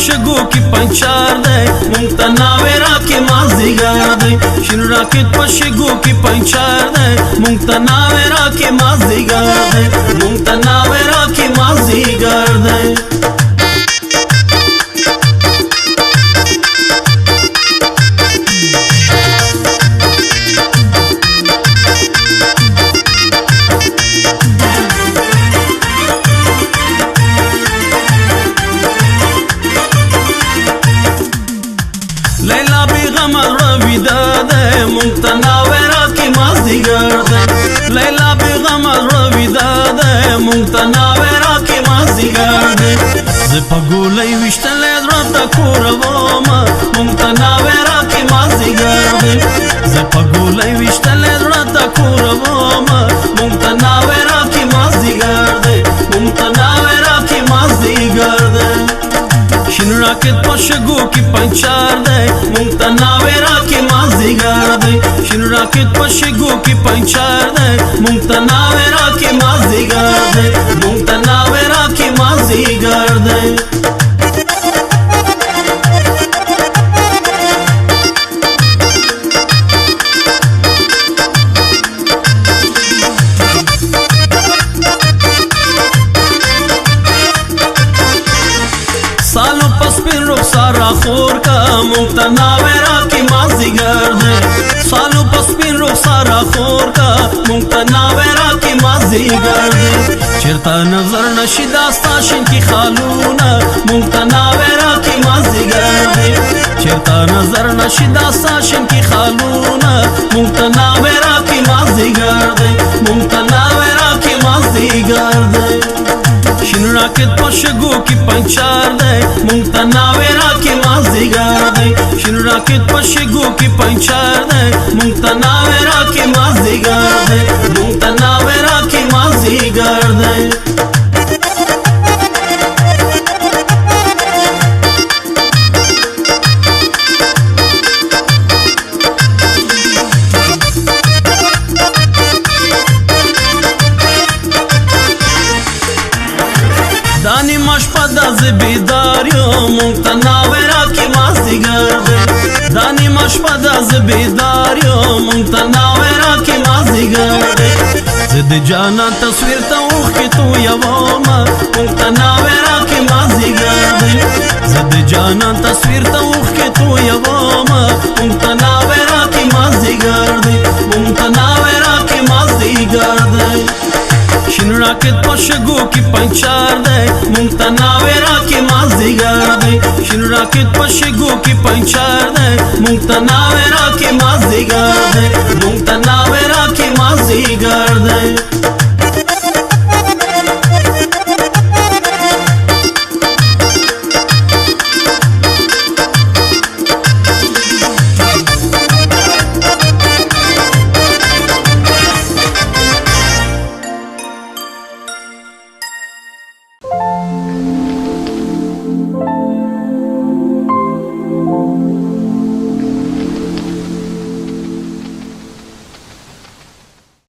شګو کې پنچار دی مونږ ته ناوې راکې مازدیګر دی شین راکټ په شګو کې پنچار دی مونږ ته ناوې راکې مازدیګر دی مونږ ته ناوې راکې مازدیګر دی لیلا بیغم رویدا ده مونږ ته ناوې راکې مازدیګر دی لیلا بیغم رویدا ده مونږ ته ناوې راکې مازدیګر دی زه په ګولۍ ویشتلی زړه ته کوره ومه مونږ ته ناوې راکې مازدیګر دی زه په ګولۍ ویشتلی زړه ته کوره ومه مونږ ته ناوې راکې مازدیګر دی مونږ ته ناوې راکې مازدیګر دی شین راکټ په شګو کې پنچار دی مونږ ته ناوې راکې مازدیګر دی شین راکټ په شګو کې پنچار دی مونږ ته ناوې راکې مازدیګر دی مونږ ته ناوې راکې مازدیګر دی سالو پسپین رخسار خور کا مونږ ته ناوې راکې مازدیګر دی سالو پسپین رخسار خور کا مونږ ته ناوې راکې مازدیګر دی چېرته نظر نشي دا ستا شینکي خالونه مونږ ته ناوې راکې مازدیګر دی چېرته نظر نشي دا ستا شینکي خالونه مونږ ته ناوې راکې مازدیګر دی مونږ ته ناوې راکې مازدیګر دی شین راکټ په شګو کې پنچار دی مونږ ته ناوې راکې مازدیګر دی شین راکټ په شګو کې پنچار دی مونږ ته ناوې راکې مازدیګر دی مونږ ته ناوې راکې مازدیګر دی دانی مشپا دا زبیدار یو مونږ ته ناوې راکې مازدیګر دی دانی مشپا دا زبیدار یو مونږ ته ناوې راکې مازدیګر دی زه د جانان تصویر ته اوښکې تویومه مونږ ته ناوې راکې مازدیګر دی زه د جانان تصویر ته اوښکې تویومه مونږ ته ناوې راکې مازدیګر دی مونږ ته ناوې راکې مازدیګر دی شین راکټ په شګو کې پنچار دی مونږ ته ناوې راکې مازدیګر دی شین راکټ په شګو کې پنچار دی مونږ ته ناوې راکې مازدیګر دی مونږ ته ناوې راکې مازدیګر